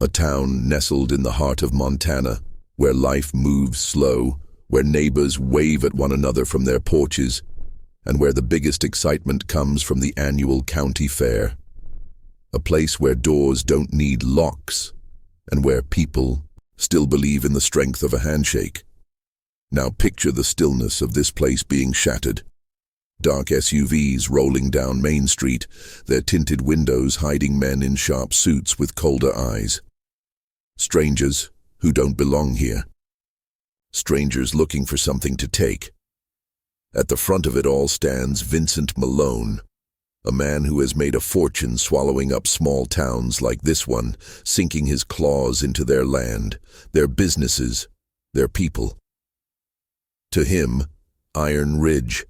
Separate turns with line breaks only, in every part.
A town nestled in the heart of Montana, where life moves slow, where neighbors wave at one another from their porches, and where the biggest excitement comes from the annual county fair. A place where doors don't need locks, and where people still believe in the strength of a handshake. Now picture the stillness of this place being shattered. Dark SUVs rolling down Main Street, their tinted windows hiding men in sharp suits with colder eyes. Strangers who don't belong here. Strangers looking for something to take. At the front of it all stands Vincent Malone, a man who has made a fortune swallowing up small towns like this one, sinking his claws into their land, their businesses, their people. To him, Iron Ridge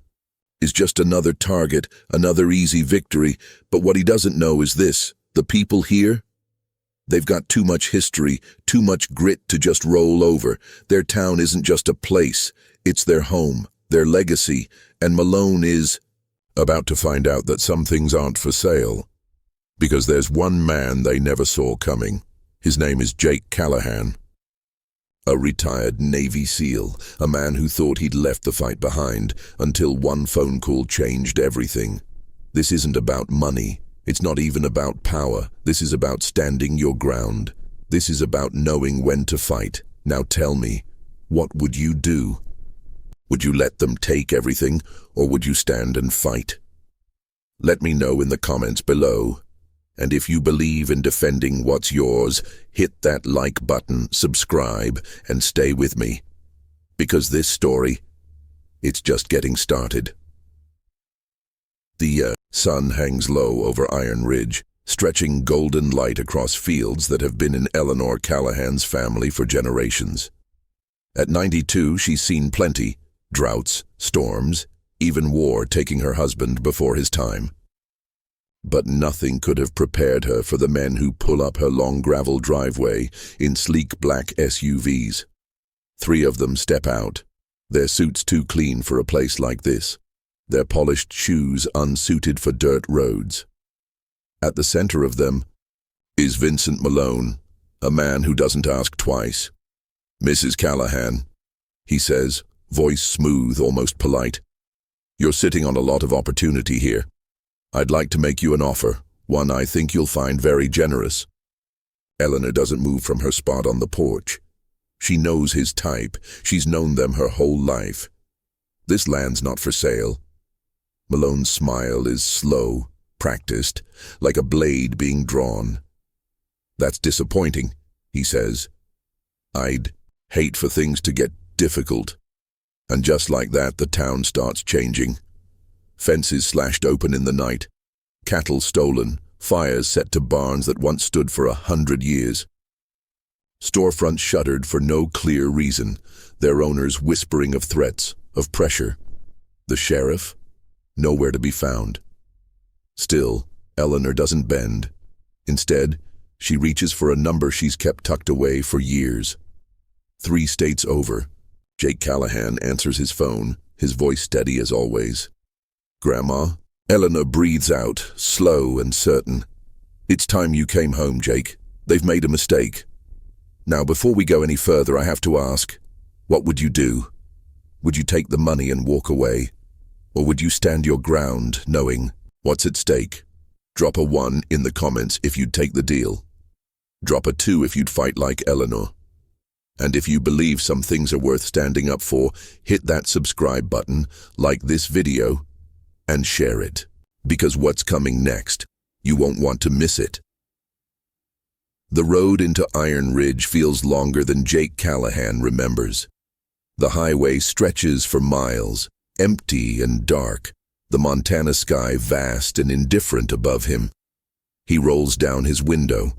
is just another target, another easy victory, but what he doesn't know is this: the people here, they've got too much history, too much grit to just roll over. Their town isn't just a place, it's their home, their legacy, and Malone is about to find out that some things aren't for sale. Because there's one man they never saw coming. His name is Jake Callahan. A retired Navy SEAL, a man who thought he'd left the fight behind until one phone call changed everything. This isn't about money. It's not even about power. This is about standing your ground. This is about knowing when to fight. Now tell me, what would you do? Would you let them take everything, or would you stand and fight? Let me know in the comments below. And if you believe in defending what's yours, hit that like button, subscribe, and stay with me. Because this story, it's just getting started. The sun hangs low over Iron Ridge, stretching golden light across fields that have been in Eleanor Callahan's family for generations. At 92, she's seen plenty: droughts, storms, even war taking her husband before his time. But nothing could have prepared her for the men who pull up her long gravel driveway in sleek black SUVs. 3 of them step out, their suits too clean for a place like this, their polished shoes unsuited for dirt roads. At the center of them is Vincent Malone, a man who doesn't ask twice. "Mrs. Callahan," he says, voice smooth, almost polite. "You're sitting on a lot of opportunity here. I'd like to make you an offer, one I think you'll find very generous." Eleanor doesn't move from her spot on the porch. She knows his type. She's known them her whole life. This land's not for sale. Malone's smile is slow, practiced, like a blade being drawn. "That's disappointing," he says. "I'd hate for things to get difficult." And just like that, the town starts changing. Fences slashed open in the night, cattle stolen, fires set to barns that once stood for 100 years. Storefronts shuttered for no clear reason, their owners whispering of threats, of pressure. The sheriff? Nowhere to be found. Still, Eleanor doesn't bend. Instead, she reaches for a number she's kept tucked away for years. 3 states over, Jake Callahan answers his phone, his voice steady as always. "Grandma?" Eleanor breathes out, slow and certain. "It's time you came home, Jake. They've made a mistake. Now, before we go any further, I have to ask, what would you do? Would you take the money and walk away? Or would you stand your ground, knowing what's at stake? Drop a 1 in the comments if you'd take the deal. Drop a 2 if you'd fight like Eleanor. And if you believe some things are worth standing up for, hit that subscribe button, like this video, and share it, because what's coming next, you won't want to miss it. The road into Iron Ridge feels longer than Jake Callahan remembers. The highway stretches for miles, empty and dark, the Montana sky vast and indifferent above him. He rolls down his window,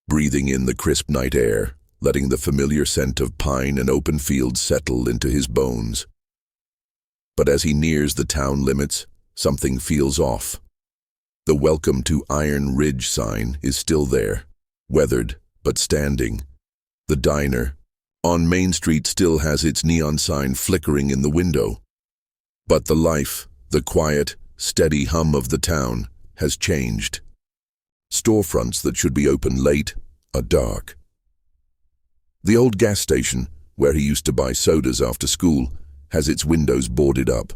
breathing in the crisp night air, letting the familiar scent of pine and open fields settle into his bones. But as he nears the town limits, something feels off. The "Welcome to Iron Ridge" sign is still there, weathered but standing. The diner on Main Street still has its neon sign flickering in the window. But the life, the quiet, steady hum of the town has changed. Storefronts that should be open late are dark. The old gas station, where he used to buy sodas after school, has its windows boarded up.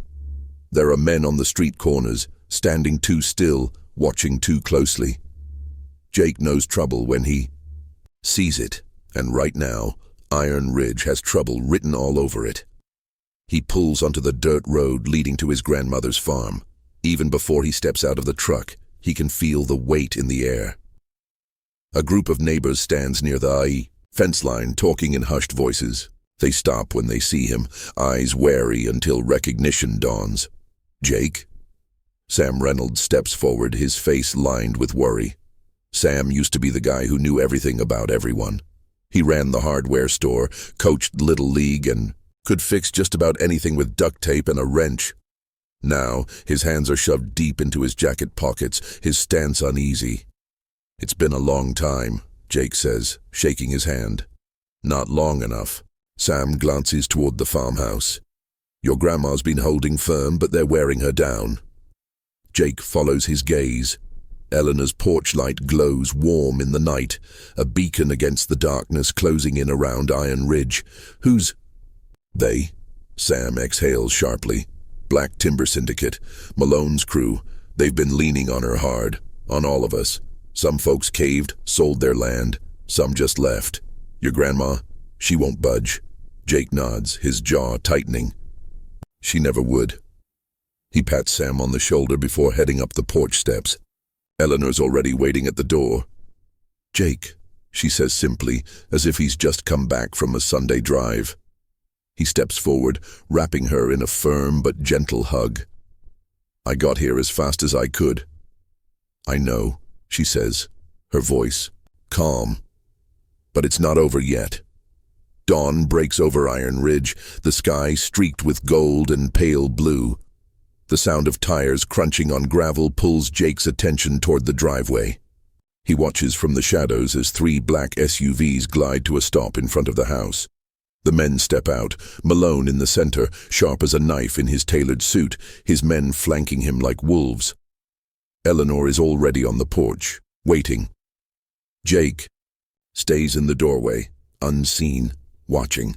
There are men on the street corners, standing too still, watching too closely. Jake knows trouble when he sees it, and right now, Iron Ridge has trouble written all over it. He pulls onto the dirt road leading to his grandmother's farm. Even before he steps out of the truck, he can feel the weight in the air. A group of neighbors stands near the fence line, talking in hushed voices. They stop when they see him, eyes wary until recognition dawns. Jake? Sam Reynolds steps forward, his face lined with worry. Sam used to be the guy who knew everything about everyone. He ran the hardware store, coached Little League, and could fix just about anything with duct tape and a wrench. Now, his hands are shoved deep into his jacket pockets, his stance uneasy. "It's been a long time," Jake says, shaking his hand. "Not long enough." Sam glances toward the farmhouse. "Your grandma's been holding firm, but they're wearing her down." Jake follows his gaze. Eleanor's porch light glows warm in the night, a beacon against the darkness closing in around Iron Ridge. "Who's they?" Sam exhales sharply. "Black Timber Syndicate, Malone's crew. They've been leaning on her hard, on all of us. Some folks caved, sold their land. Some just left. Your grandma, she won't budge." Jake nods, his jaw tightening. "She never would." He pats Sam on the shoulder before heading up the porch steps. Eleanor's already waiting at the door. "Jake," she says simply, as if he's just come back from a Sunday drive. He steps forward, wrapping her in a firm but gentle hug. "I got here as fast as I could." "I know," she says, her voice calm. "But it's not over yet." Dawn breaks over Iron Ridge, the sky streaked with gold and pale blue. The sound of tires crunching on gravel pulls Jake's attention toward the driveway. He watches from the shadows as 3 black SUVs glide to a stop in front of the house. The men step out, Malone in the center, sharp as a knife in his tailored suit, his men flanking him like wolves. Eleanor is already on the porch, waiting. Jake stays in the doorway, unseen, watching.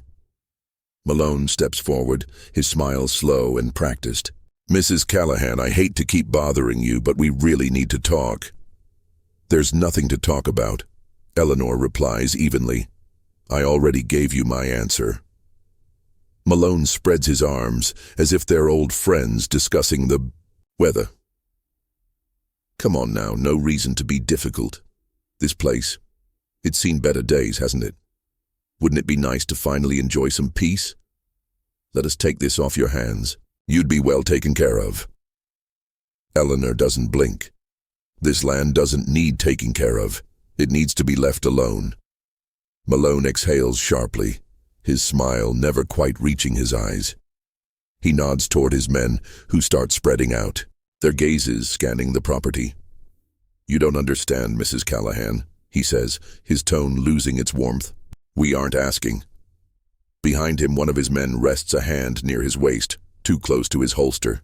Malone steps forward, his smile slow and practiced. "Mrs. Callahan, I hate to keep bothering you, but we really need to talk." "There's nothing to talk about," Eleanor replies evenly. "I already gave you my answer." Malone spreads his arms, as if they're old friends discussing the weather. "Come on now, no reason to be difficult. This place, it's seen better days, hasn't it? Wouldn't it be nice to finally enjoy some peace? Let us take this off your hands. You'd be well taken care of." Eleanor doesn't blink. This land doesn't need taking care of. It needs to be left alone. Malone exhales sharply, his smile never quite reaching his eyes. He nods toward his men, who start spreading out, their gazes scanning the property. "You don't understand, Mrs. Callahan," he says, his tone losing its warmth. "We aren't asking." Behind him, one of his men rests a hand near his waist, too close to his holster.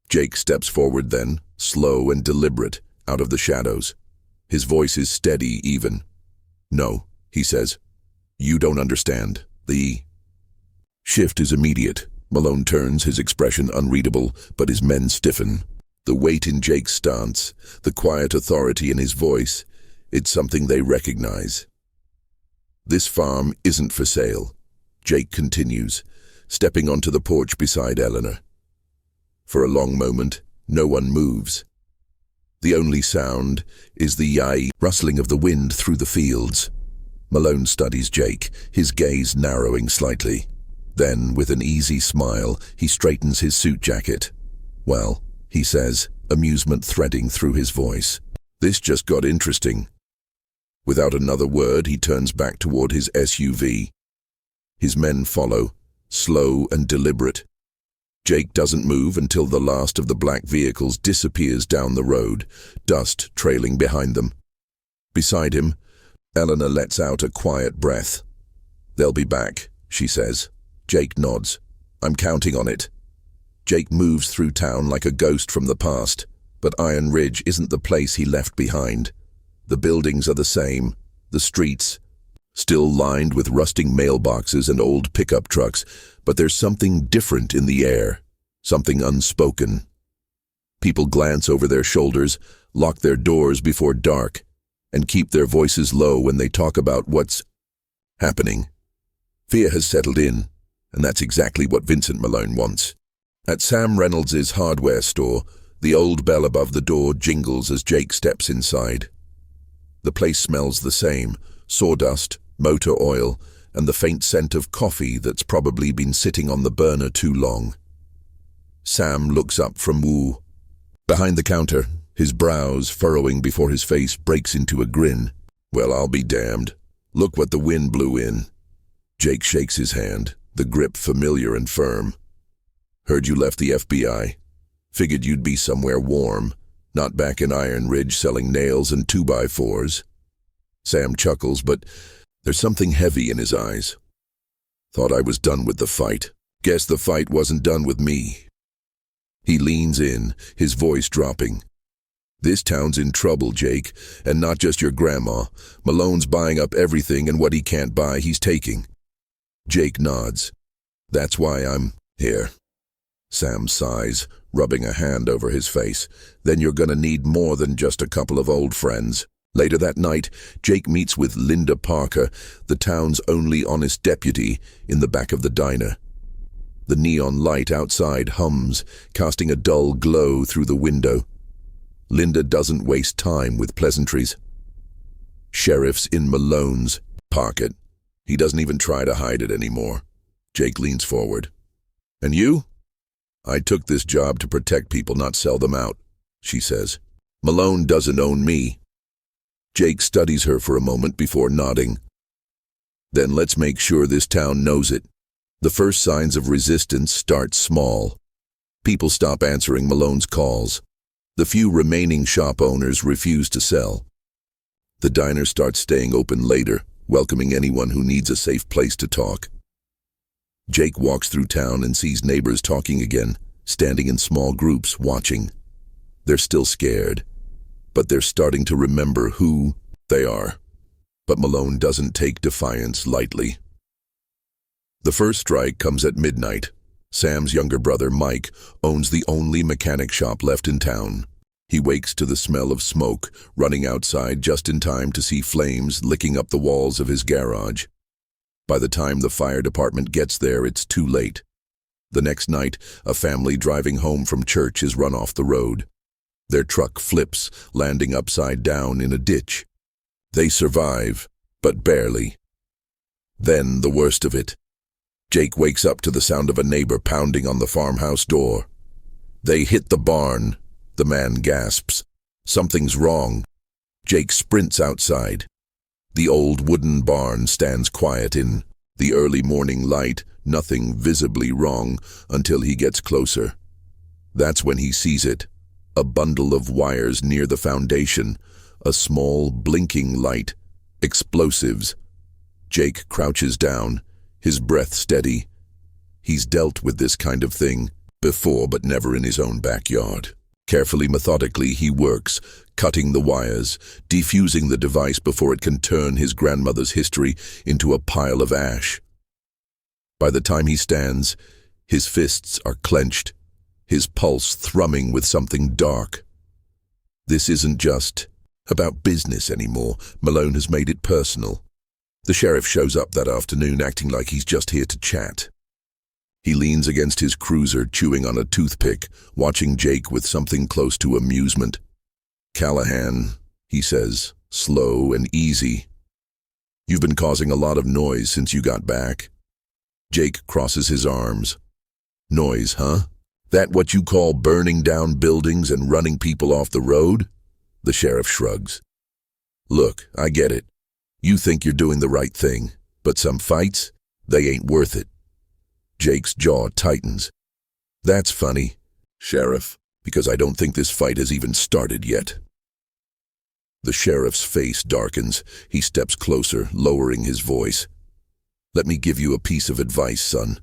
Jake steps forward then, slow and deliberate, out of the shadows. His voice is steady, even. "No," he says. "You don't understand. The shift is immediate." Malone turns, his expression unreadable, but his men stiffen. The weight in Jake's stance, the quiet authority in his voice, it's something they recognize. "This farm isn't for sale," Jake continues, stepping onto the porch beside Eleanor. For a long moment, no one moves. The only sound is the rustling of the wind through the fields. Malone studies Jake, his gaze narrowing slightly. Then, with an easy smile, he straightens his suit jacket. "Well," he says, amusement threading through his voice, "this just got interesting." Without another word, he turns back toward his SUV. His men follow, slow and deliberate. Jake doesn't move until the last of the black vehicles disappears down the road, dust trailing behind them. Beside him, Eleanor lets out a quiet breath. "They'll be back," she says. Jake nods. "I'm counting on it." Jake moves through town like a ghost from the past, but Iron Ridge isn't the place he left behind. The buildings are the same, The streets, still lined with rusting mailboxes and old pickup trucks, but there's something different in the air, something unspoken. People glance over their shoulders, lock their doors before dark, and keep their voices low when they talk about what's happening. Fear has settled in, and that's exactly what Vincent Malone wants. At Sam Reynolds's hardware store, the old bell above the door jingles as Jake steps inside. The place smells the same: sawdust, motor oil, and the faint scent of coffee that's probably been sitting on the burner too long. Sam looks up from Wu. Behind the counter, his brows furrowing before his face breaks into a grin. "Well, I'll be damned. Look what the wind blew in." Jake shakes his hand, the grip familiar and firm. "Heard you left the FBI. Figured you'd be somewhere warm, not back in Iron Ridge selling nails and 2x4s. Sam chuckles, but there's something heavy in his eyes. "Thought I was done with the fight. Guess the fight wasn't done with me." He leans in, his voice dropping. "This town's in trouble, Jake, and not just your grandma. Malone's buying up everything, and what he can't buy, he's taking." Jake nods. "That's why I'm here." Sam sighs, rubbing a hand over his face. "Then you're gonna need more than just a couple of old friends." Later that night, Jake meets with Linda Parker, the town's only honest deputy, in the back of the diner. The neon light outside hums, casting a dull glow through the window. Linda doesn't waste time with pleasantries. "Sheriff's in Malone's pocket. He doesn't even try to hide it anymore." Jake leans forward. "And you?" "I took this job to protect people, not sell them out," she says. "Malone doesn't own me." Jake studies her for a moment before nodding. "Then let's make sure this town knows it." The first signs of resistance start small. People stop answering Malone's calls. The few remaining shop owners refuse to sell. The diner starts staying open later, welcoming anyone who needs a safe place to talk. Jake walks through town and sees neighbors talking again, standing in small groups, watching. They're still scared, but they're starting to remember who they are. But Malone doesn't take defiance lightly. The first strike comes at midnight. Sam's younger brother, Mike, owns the only mechanic shop left in town. He wakes to the smell of smoke, running outside just in time to see flames licking up the walls of his garage. By the time the fire department gets there, it's too late. The next night, a family driving home from church is run off the road. Their truck flips, landing upside down in a ditch. They survive, but barely. Then the worst of it. Jake wakes up to the sound of a neighbor pounding on the farmhouse door. "They hit the barn," the man gasps. "Something's wrong." Jake sprints outside. The old wooden barn stands quiet in the early morning light, nothing visibly wrong until he gets closer. That's when he sees it. A bundle of wires near the foundation, a small blinking light, explosives. Jake crouches down, his breath steady. He's dealt with this kind of thing before, but never in his own backyard. Carefully, methodically, he works, cutting the wires, defusing the device before it can turn his grandmother's history into a pile of ash. By the time he stands, his fists are clenched, his pulse thrumming with something dark. This isn't just about business anymore. Malone has made it personal. The sheriff shows up that afternoon, acting like he's just here to chat. He leans against his cruiser, chewing on a toothpick, watching Jake with something close to amusement. "Callahan," he says, slow and easy. "You've been causing a lot of noise since you got back." Jake crosses his arms. "Noise, huh? That what you call burning down buildings and running people off the road?" The sheriff shrugs. "Look, I get it. You think you're doing the right thing, but some fights, they ain't worth it." Jake's jaw tightens. "That's funny, Sheriff, because I don't think this fight has even started yet." The sheriff's face darkens. He steps closer, lowering his voice. "Let me give you a piece of advice, son.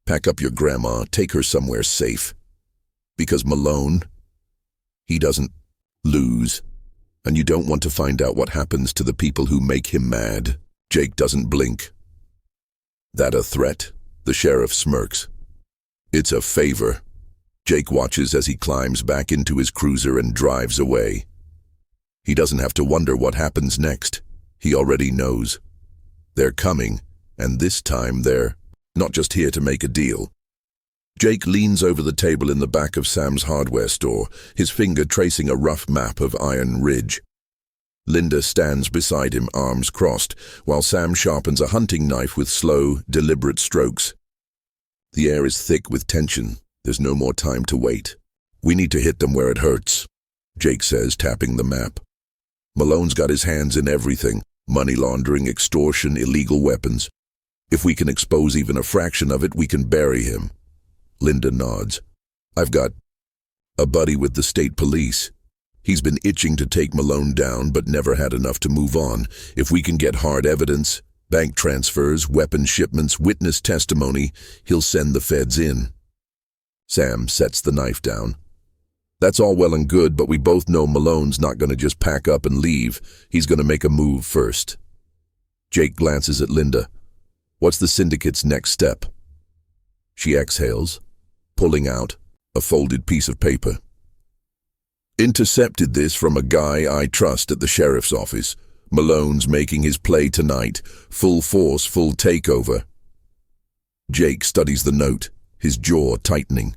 Pack up your grandma, take her somewhere safe. Because Malone, he doesn't lose. And you don't want to find out what happens to the people who make him mad. Jake doesn't blink. That a threat? The sheriff smirks. It's a favor. Jake watches as he climbs back into his cruiser and drives away. He doesn't have to wonder what happens next. He already knows. They're coming, and this time they're not just here to make a deal. Jake leans over the table in the back of Sam's hardware store, his finger tracing a rough map of Iron Ridge. Linda stands beside him, arms crossed, while Sam sharpens a hunting knife with slow, deliberate strokes. The air is thick with tension. There's no more time to wait. We need to hit them where it hurts, Jake says, tapping the map. Malone's got his hands in everything: money laundering, extortion, illegal weapons. If we can expose even a fraction of it, we can bury him. Linda nods. I've got a buddy with the state police. He's been itching to take Malone down, but never had enough to move on. If we can get hard evidence, bank transfers, weapon shipments, witness testimony, he'll send the feds in. Sam sets the knife down. That's all well and good, but we both know Malone's not going to just pack up and leave. He's going to make a move first. Jake glances at Linda. What's the syndicate's next step? She exhales, pulling out a folded piece of paper. Intercepted this from a guy I trust at the sheriff's office. Malone's making his play tonight. Full force, full takeover. Jake studies the note, his jaw tightening.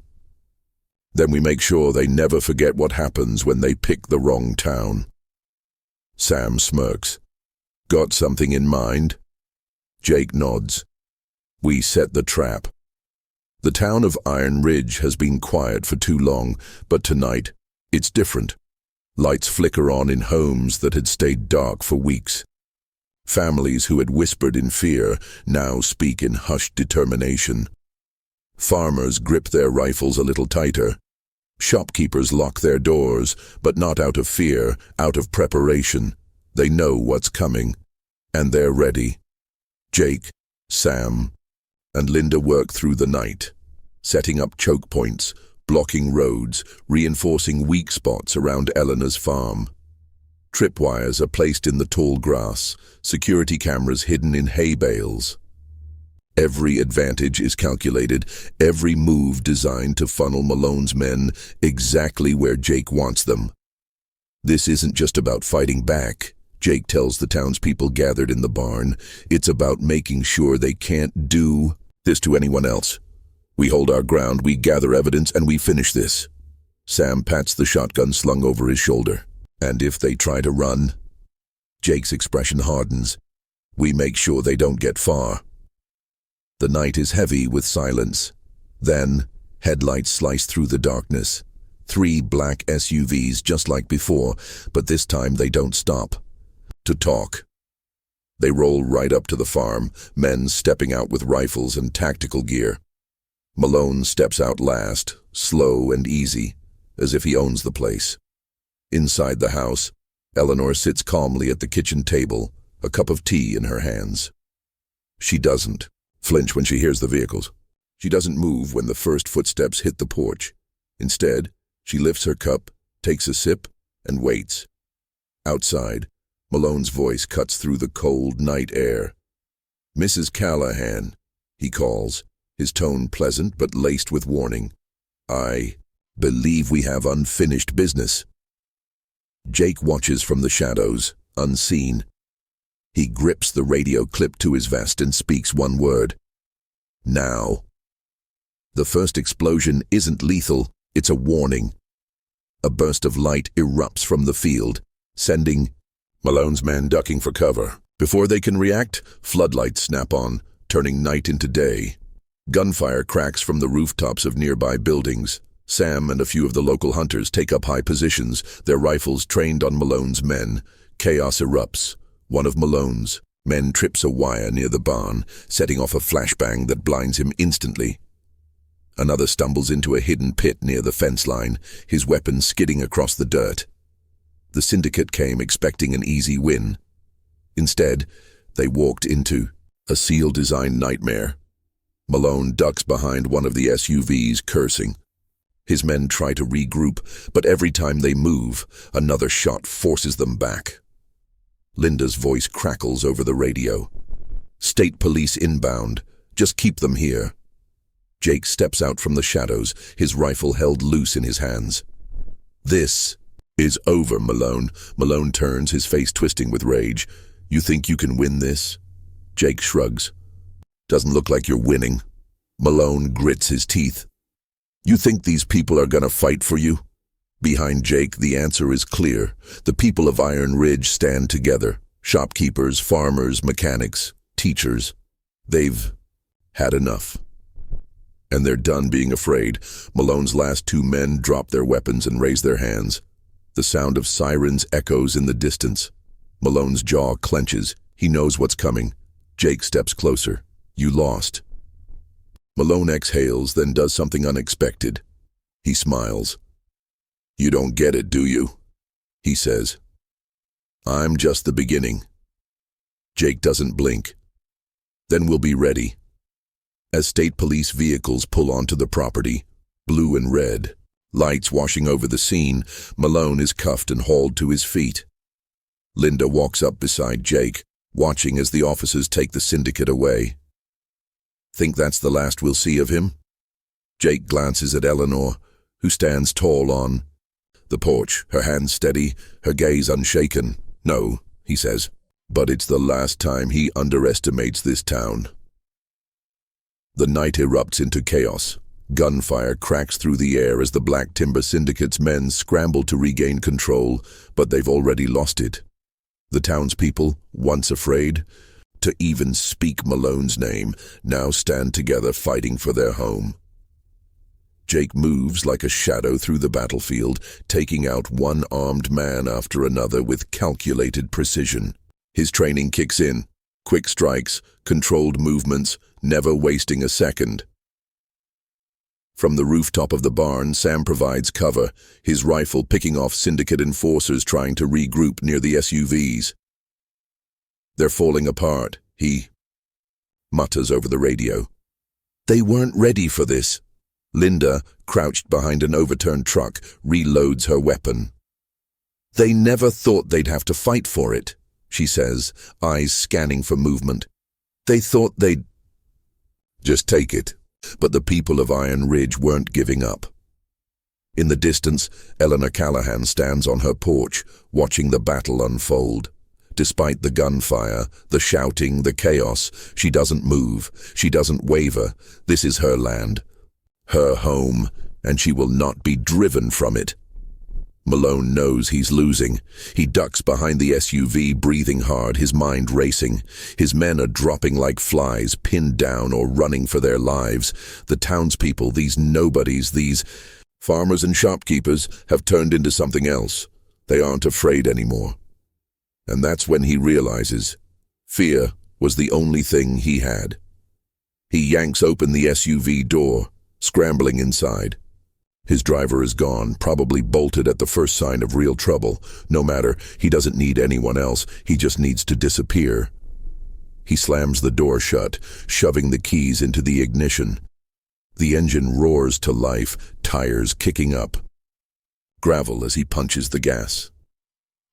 Then we make sure they never forget what happens when they pick the wrong town. Sam smirks. Got something in mind? Jake nods. We set the trap. The town of Iron Ridge has been quiet for too long, but tonight, it's different. Lights flicker on in homes that had stayed dark for weeks. Families who had whispered in fear now speak in hushed determination. Farmers grip their rifles a little tighter. Shopkeepers lock their doors, but not out of fear, out of preparation. They know what's coming, and they're ready. Jake, Sam, and Linda work through the night, setting up choke points, blocking roads, reinforcing weak spots around Eleanor's farm. Tripwires are placed in the tall grass, security cameras hidden in hay bales. Every advantage is calculated, every move designed to funnel Malone's men exactly where Jake wants them. This isn't just about fighting back, Jake tells the townspeople gathered in the barn. It's about making sure they can't do this to anyone else. We hold our ground, we gather evidence, and we finish this. Sam pats the shotgun slung over his shoulder. And if they try to run? Jake's expression hardens. We make sure they don't get far. The night is heavy with silence. Then, headlights slice through the darkness. 3 black SUVs just like before, but this time they don't stop to talk. They roll right up to the farm, men stepping out with rifles and tactical gear. Malone steps out last, slow and easy, as if he owns the place. Inside the house, Eleanor sits calmly at the kitchen table, a cup of tea in her hands. She doesn't flinch when she hears the vehicles. She doesn't move when the first footsteps hit the porch. Instead, she lifts her cup, takes a sip, and waits. Outside, Malone's voice cuts through the cold night air. Mrs. Callahan, he calls, his tone pleasant but laced with warning. I believe we have unfinished business. Jake watches from the shadows, unseen. He grips the radio clip to his vest and speaks one word. Now. The first explosion isn't lethal, it's a warning. A burst of light erupts from the field, sending Malone's men ducking for cover. Before they can react, floodlights snap on, turning night into day. Gunfire cracks from the rooftops of nearby buildings. Sam and a few of the local hunters take up high positions, their rifles trained on Malone's men. Chaos erupts. One of Malone's men trips a wire near the barn, setting off a flashbang that blinds him instantly. Another stumbles into a hidden pit near the fence line, his weapon skidding across the dirt. The syndicate came expecting an easy win. Instead, they walked into a seal-designed nightmare. Malone ducks behind one of the SUVs, cursing. His men try to regroup, but every time they move, another shot forces them back. Linda's voice crackles over the radio. "State police inbound. Just keep them here." Jake steps out from the shadows, his rifle held loose in his hands. "This is over, Malone." Malone turns, his face twisting with rage. "You think you can win this?" Jake shrugs. "Doesn't look like you're winning." Malone grits his teeth. "You think these people are gonna fight for you?" Behind Jake, the answer is clear. The people of Iron Ridge stand together. Shopkeepers, farmers, mechanics, teachers. They've had enough. And they're done being afraid. Malone's last two men drop their weapons and raise their hands. The sound of sirens echoes in the distance. Malone's jaw clenches. He knows what's coming. Jake steps closer. "You lost." Malone exhales, then does something unexpected. He smiles. "You don't get it, do you?" he says. "I'm just the beginning." Jake doesn't blink. "Then we'll be ready." As state police vehicles pull onto the property, blue and red, lights washing over the scene, Malone is cuffed and hauled to his feet. Linda walks up beside Jake, watching as the officers take the syndicate away. "Think that's the last we'll see of him?" Jake glances at Eleanor, who stands tall on the porch, her hands steady, her gaze unshaken. "No," he says, "but it's the last time he underestimates this town." The night erupts into chaos. Gunfire cracks through the air as the Black Timber Syndicate's men scramble to regain control, but they've already lost it. The townspeople, once afraid to even speak Malone's name, now stand together fighting for their home. Jake moves like a shadow through the battlefield, taking out one armed man after another with calculated precision. His training kicks in. Quick strikes, controlled movements, never wasting a second. From the rooftop of the barn, Sam provides cover, his rifle picking off syndicate enforcers trying to regroup near the SUVs. "They're falling apart," he mutters over the radio. "They weren't ready for this." Linda, crouched behind an overturned truck, reloads her weapon. "They never thought they'd have to fight for it," she says, eyes scanning for movement. "They thought they'd just take it." But the people of Iron Ridge weren't giving up. In the distance, Eleanor Callahan stands on her porch, watching the battle unfold. Despite the gunfire, the shouting, the chaos, she doesn't move, she doesn't waver. This is her land, her home, and she will not be driven from it. Malone knows he's losing. He ducks behind the SUV, breathing hard, his mind racing. His men are dropping like flies, pinned down or running for their lives. The townspeople, these nobodies, these farmers and shopkeepers, have turned into something else. They aren't afraid anymore. And that's when he realizes fear was the only thing he had. He yanks open the SUV door, scrambling inside. His driver is gone, probably bolted at the first sign of real trouble. No matter, he doesn't need anyone else, he just needs to disappear. He slams the door shut, shoving the keys into the ignition. The engine roars to life, tires kicking up. Gravel as he punches the gas.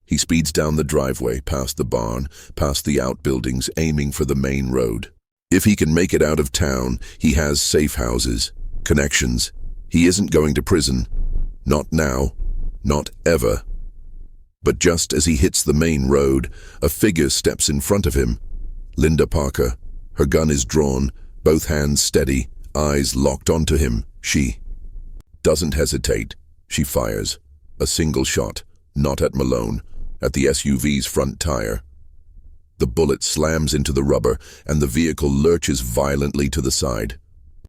He speeds down the driveway, past the barn, past the outbuildings, aiming for the main road. If he can make it out of town, he has safe houses, connections. He isn't going to prison. Not now. Not ever. But just as he hits the main road, a figure steps in front of him. Linda Parker. Her gun is drawn, both hands steady, eyes locked onto him. She doesn't hesitate. She fires. A single shot, not at Malone, at the SUV's front tire. The bullet slams into the rubber, and the vehicle lurches violently to the side.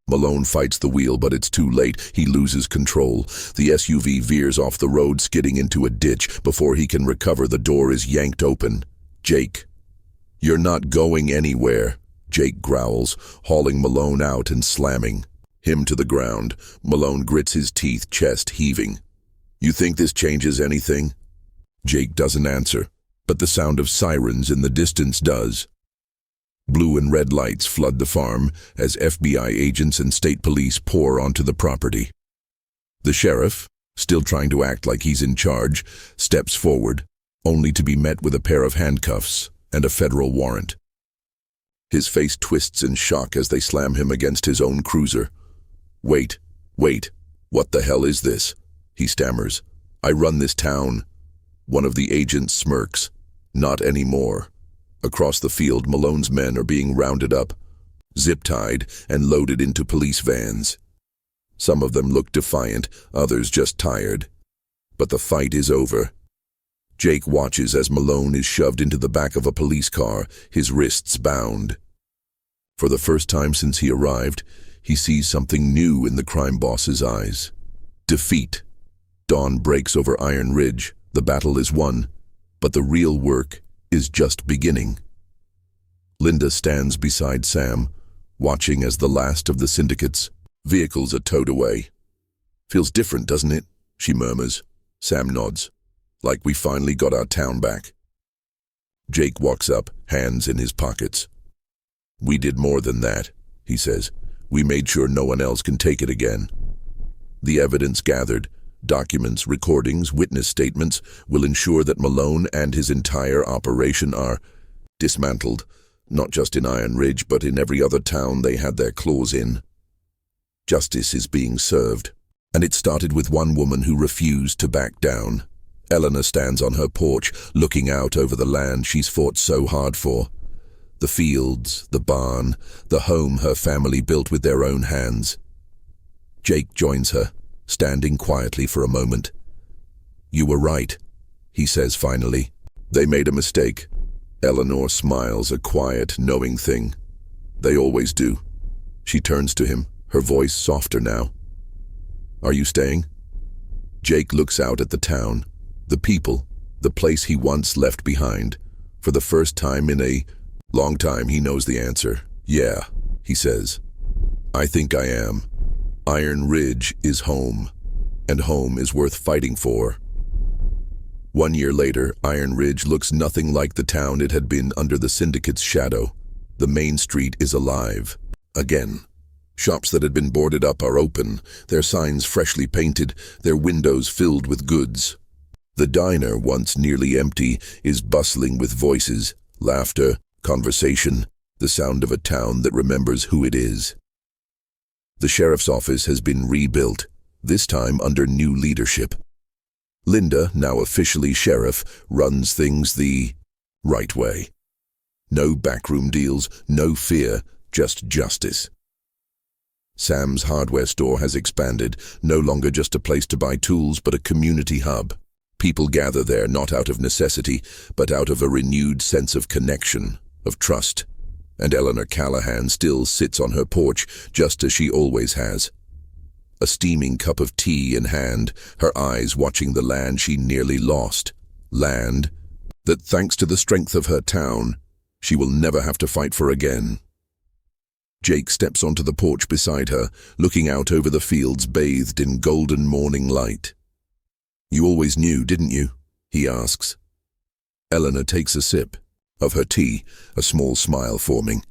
Malone fights the wheel, but it's too late. He loses control. The SUV veers off the road, skidding into a ditch. Before he can recover, the door is yanked open. "Jake, you're not going anywhere," Jake growls, hauling Malone out and slamming him to the ground. Malone grits his teeth, chest heaving. "You think this changes anything?" Jake doesn't answer, but the sound of sirens in the distance does. Blue and red lights flood the farm as FBI agents and state police pour onto the property. The sheriff, still trying to act like he's in charge, steps forward, only to be met with a pair of handcuffs and a federal warrant. His face twists in shock as they slam him against his own cruiser. Wait, what the hell is this? He stammers. I run this town. One of the agents smirks. Not anymore. Across the field, Malone's men are being rounded up, zip-tied, and loaded into police vans. Some of them look defiant, others just tired. But the fight is over. Jake watches as Malone is shoved into the back of a police car, his wrists bound. For the first time since he arrived, he sees something new in the crime boss's eyes. Defeat. Dawn breaks over Iron Ridge. The battle is won, but the real work is just beginning. Linda stands beside Sam, watching as the last of the syndicate's vehicles are towed away. Feels different, doesn't it? She murmurs. Sam nods. Like we finally got our town back. Jake walks up, hands in his pockets. We did more than that, he says. We made sure no one else can take it again. The evidence gathered, documents, recordings, witness statements, will ensure that Malone and his entire operation are dismantled, not just in Iron Ridge, but in every other town they had their claws in. Justice is being served, and it started with one woman who refused to back down. Eleanor stands on her porch, looking out over the land she's fought so hard for. The fields, the barn, the home her family built with their own hands. Jake joins her, standing quietly for a moment. You were right, he says finally. They made a mistake. Eleanor smiles, a quiet, knowing thing. They always do. She turns to him, her voice softer now. Are you staying? Jake looks out at the town. The people, the place he once left behind. For the first time in a long time, he knows the answer. Yeah, he says. I think I am. Iron Ridge is home, and home is worth fighting for. 1 year later, Iron Ridge looks nothing like the town it had been under the syndicate's shadow. The main street is alive. Again. Shops that had been boarded up are open, their signs freshly painted, their windows filled with goods. The diner, once nearly empty, is bustling with voices, laughter, conversation, the sound of a town that remembers who it is. The sheriff's office has been rebuilt, this time under new leadership. Linda, now officially sheriff, runs things the right way. No backroom deals, no fear, just justice. Sam's hardware store has expanded, no longer just a place to buy tools, but a community hub. People gather there not out of necessity, but out of a renewed sense of connection, of trust. And Eleanor Callahan still sits on her porch, just as she always has. A steaming cup of tea in hand, her eyes watching the land she nearly lost. Land that, thanks to the strength of her town, she will never have to fight for again. Jake steps onto the porch beside her, looking out over the fields bathed in golden morning light. You always knew, didn't you? He asks. Eleanor takes a sip of her tea, a small smile forming.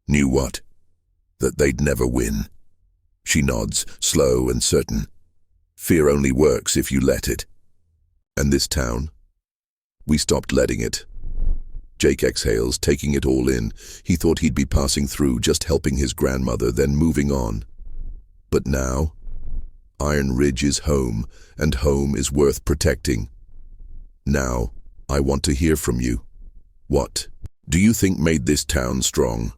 Knew what? That they'd never win. She nods, slow and certain. Fear only works if you let it. And this town? We stopped letting it. Jake exhales, taking it all in. He thought he'd be passing through, just helping his grandmother, then moving on. But now, Iron Ridge is home, and home is worth protecting. Now, I want to hear from you. What do you think made this town strong?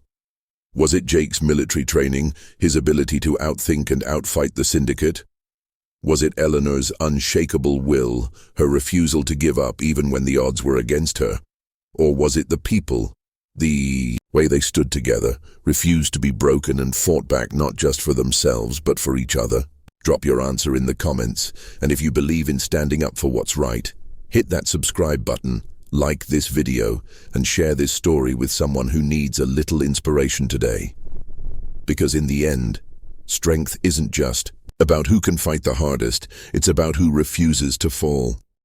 Was it Jake's military training, his ability to outthink and outfight the syndicate? Was it Eleanor's unshakable will, her refusal to give up even when the odds were against her? Or was it the people, the way they stood together, refused to be broken and fought back not just for themselves but for each other? Drop your answer in the comments, and if you believe in standing up for what's right, hit that subscribe button, like this video, and share this story with someone who needs a little inspiration today. Because in the end, strength isn't just about who can fight the hardest, it's about who refuses to fall.